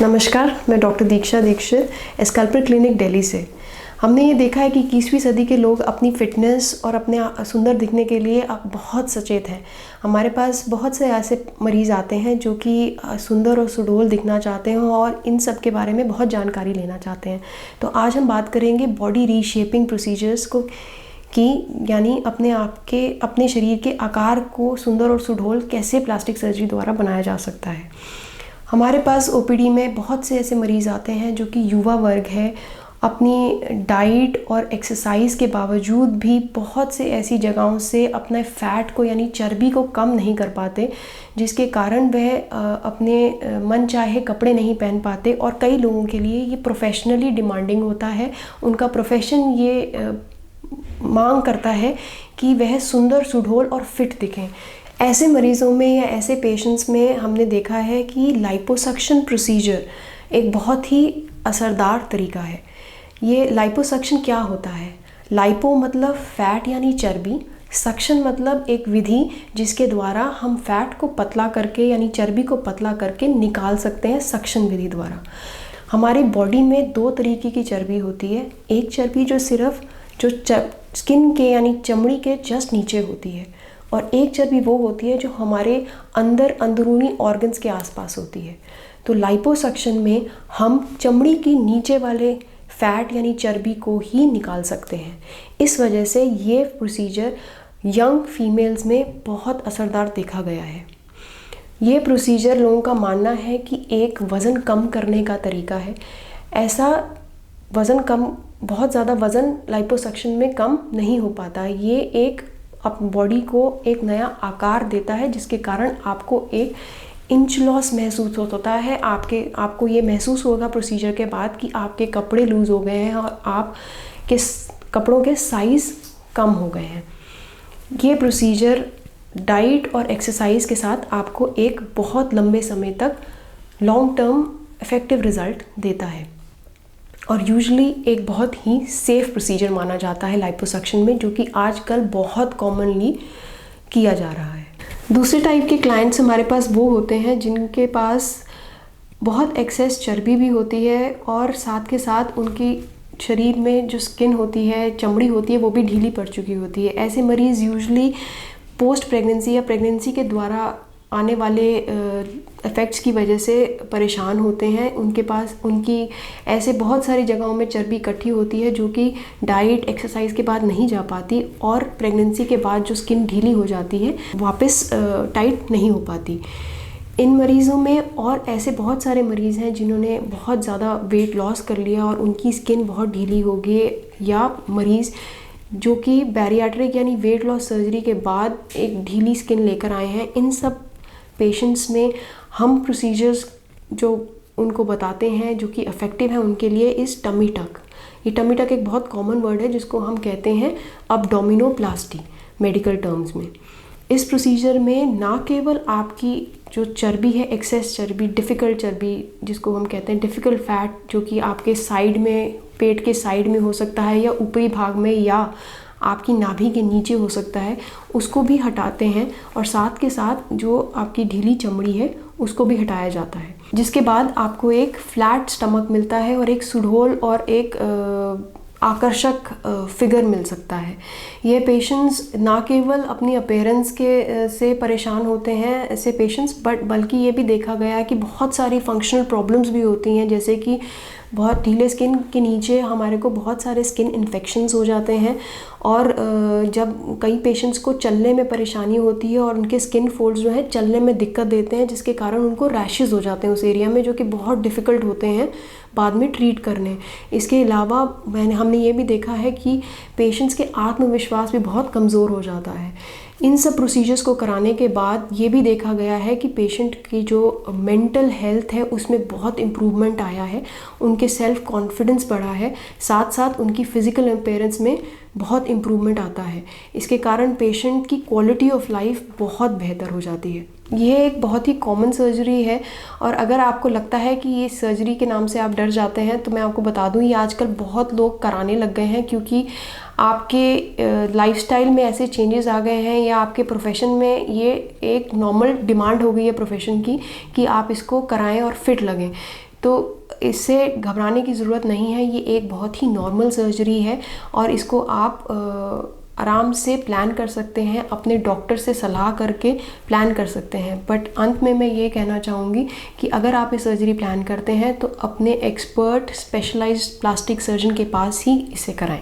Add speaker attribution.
Speaker 1: नमस्कार, मैं डॉक्टर दीक्षा Dixit, sculptor clinic Delhi से। हमने ये देखा है कि 21वीं सदी के लोग अपनी फ़िटनेस और अपने सुंदर दिखने के लिए अब बहुत सचेत हैं। हमारे पास बहुत से ऐसे मरीज़ आते हैं जो कि सुंदर और सुडौल दिखना चाहते हैं और इन सब के बारे में बहुत जानकारी लेना चाहते हैं। तो आज हम बात करेंगे बॉडी रीशेपिंग प्रोसीजर्स को कि यानी अपने शरीर के आकार को सुंदर और सुडौल कैसे प्लास्टिक सर्जरी द्वारा बनाया जा सकता है। हमारे पास ओपीडी में बहुत से ऐसे मरीज़ आते हैं जो कि युवा वर्ग है, अपनी डाइट और एक्सरसाइज के बावजूद भी बहुत से ऐसी जगहों से अपने फ़ैट को यानी चर्बी को कम नहीं कर पाते, जिसके कारण वह अपने मन चाहे कपड़े नहीं पहन पाते। और कई लोगों के लिए ये प्रोफेशनली डिमांडिंग होता है, उनका प्रोफेशन ये मांग करता है कि वह सुंदर सुडौल और फिट दिखें। ऐसे मरीज़ों में या ऐसे पेशेंट्स में हमने देखा है कि लाइपोसक्शन प्रोसीजर एक बहुत ही असरदार तरीका है। ये लाइपोसक्शन क्या होता है? लाइपो मतलब फ़ैट यानी चर्बी, सक्शन मतलब एक विधि जिसके द्वारा हम फ़ैट को पतला करके यानी चर्बी को पतला करके निकाल सकते हैं सक्शन विधि द्वारा। हमारी बॉडी में दो तरीके की चर्बी होती है। एक चर्बी जो सिर्फ स्किन के यानी चमड़ी के जस्ट नीचे होती है, और एक चर्बी वो होती है जो हमारे अंदरूनी ऑर्गन्स के आसपास होती है। तो लाइपोसक्शन में हम चमड़ी की नीचे वाले फ़ैट यानी चर्बी को ही निकाल सकते हैं। इस वजह से ये प्रोसीजर यंग फीमेल्स में बहुत असरदार देखा गया है। ये प्रोसीजर लोगों का मानना है कि एक वज़न कम करने का तरीका है। ऐसा बहुत ज़्यादा वज़न लाइपोसक्शन में कम नहीं हो पाता। ये एक बॉडी को एक नया आकार देता है, जिसके कारण आपको एक इंच लॉस महसूस होता है। आपको ये महसूस होगा प्रोसीजर के बाद कि आपके कपड़े लूज़ हो गए हैं और आपके कपड़ों के साइज़ कम हो गए हैं। ये प्रोसीजर डाइट और एक्सरसाइज के साथ आपको एक बहुत लंबे समय तक लॉन्ग टर्म इफ़ेक्टिव रिज़ल्ट देता है और यूजुअली एक बहुत ही सेफ़ प्रोसीजर माना जाता है लाइपोसक्शन में, जो कि आजकल बहुत कॉमनली किया जा रहा है। दूसरे टाइप के क्लाइंट्स हमारे पास वो होते हैं जिनके पास बहुत एक्सेस चर्बी भी होती है और साथ के साथ उनकी शरीर में जो स्किन होती है, चमड़ी होती है, वो भी ढीली पड़ चुकी होती है। ऐसे मरीज़ यूजुअली पोस्ट प्रेगनेंसी या प्रेगनेंसी के द्वारा आने वाले इफ़ेक्ट्स की वजह से परेशान होते हैं। उनकी ऐसे बहुत सारी जगहों में चर्बी इकट्ठी होती है जो कि डाइट एक्सरसाइज के बाद नहीं जा पाती, और प्रेगनेंसी के बाद जो स्किन ढीली हो जाती है वापस टाइट नहीं हो पाती। इन मरीज़ों में और ऐसे बहुत सारे मरीज़ हैं जिन्होंने बहुत ज़्यादा वेट लॉस कर लिया और उनकी स्किन बहुत ढीली हो गई, या मरीज़ जो कि बैरियाट्रिक यानी वेट लॉस सर्जरी के बाद एक ढीली स्किन लेकर आए हैं। इन सब पेशेंट्स में हम प्रोसीजर्स जो उनको बताते हैं जो कि इफ़ेक्टिव है उनके लिए इस टमी टक। ये टमी टक एक बहुत कॉमन वर्ड है जिसको हम कहते हैं अब्डोमिनोप्लास्टी मेडिकल टर्म्स में। इस प्रोसीजर में ना केवल आपकी जो चर्बी है, एक्सेस चर्बी, डिफ़िकल्ट चर्बी जिसको हम कहते हैं डिफ़िकल्ट फ़ैट, जो कि आपके साइड में, पेट के साइड में हो सकता है या ऊपरी भाग में या आपकी नाभि के नीचे हो सकता है, उसको भी हटाते हैं, और साथ के साथ जो आपकी ढीली चमड़ी है उसको भी हटाया जाता है, जिसके बाद आपको एक फ्लैट स्टमक मिलता है और एक सुडौल और एक आकर्षक फिगर मिल सकता है। ये पेशेंट्स ना केवल अपनी अपीयरेंस से परेशान होते हैं ऐसे पेशेंट्स, बल्कि ये भी देखा गया है कि बहुत सारी फंक्शनल प्रॉब्लम्स भी होती हैं, जैसे कि बहुत ढीले स्किन के नीचे हमारे को बहुत सारे स्किन इन्फेक्शंस हो जाते हैं, और जब कई पेशेंट्स को चलने में परेशानी होती है और उनके स्किन फोल्ड्स जो है चलने में दिक्कत देते हैं, जिसके कारण उनको रैशेस हो जाते हैं उस एरिया में, जो कि बहुत डिफ़िकल्ट होते हैं बाद में ट्रीट करने। इसके अलावा हमने ये भी देखा है कि पेशेंट्स के आत्मविश्वास भी बहुत कमज़ोर हो जाता है। इन सब प्रोसीजर्स को कराने के बाद ये भी देखा गया है कि पेशेंट की जो मेंटल हेल्थ है उसमें बहुत इम्प्रूवमेंट आया है, उनके सेल्फ कॉन्फिडेंस बढ़ा है, साथ साथ उनकी फ़िज़िकल अपीयरेंस में बहुत इम्प्रूवमेंट आता है। इसके कारण पेशेंट की क्वालिटी ऑफ लाइफ बहुत बेहतर हो जाती है। यह एक बहुत ही कॉमन सर्जरी है, और अगर आपको लगता है कि ये सर्जरी के नाम से आप डर जाते हैं, तो मैं आपको बता दूं ये आजकल बहुत लोग कराने लग गए हैं, क्योंकि आपके लाइफस्टाइल में ऐसे चेंजेस आ गए हैं या आपके प्रोफेशन में ये एक नॉर्मल डिमांड हो गई है प्रोफेशन की कि आप इसको कराएं और फिट लगें। तो इससे घबराने की ज़रूरत नहीं है। ये एक बहुत ही नॉर्मल सर्जरी है और इसको आप आराम से प्लान कर सकते हैं, अपने डॉक्टर से सलाह करके प्लान कर सकते हैं। बट अंत में मैं ये कहना चाहूँगी कि अगर आप ये सर्जरी प्लान करते हैं तो अपने एक्सपर्ट स्पेशलाइज्ड प्लास्टिक सर्जन के पास ही इसे कराएं।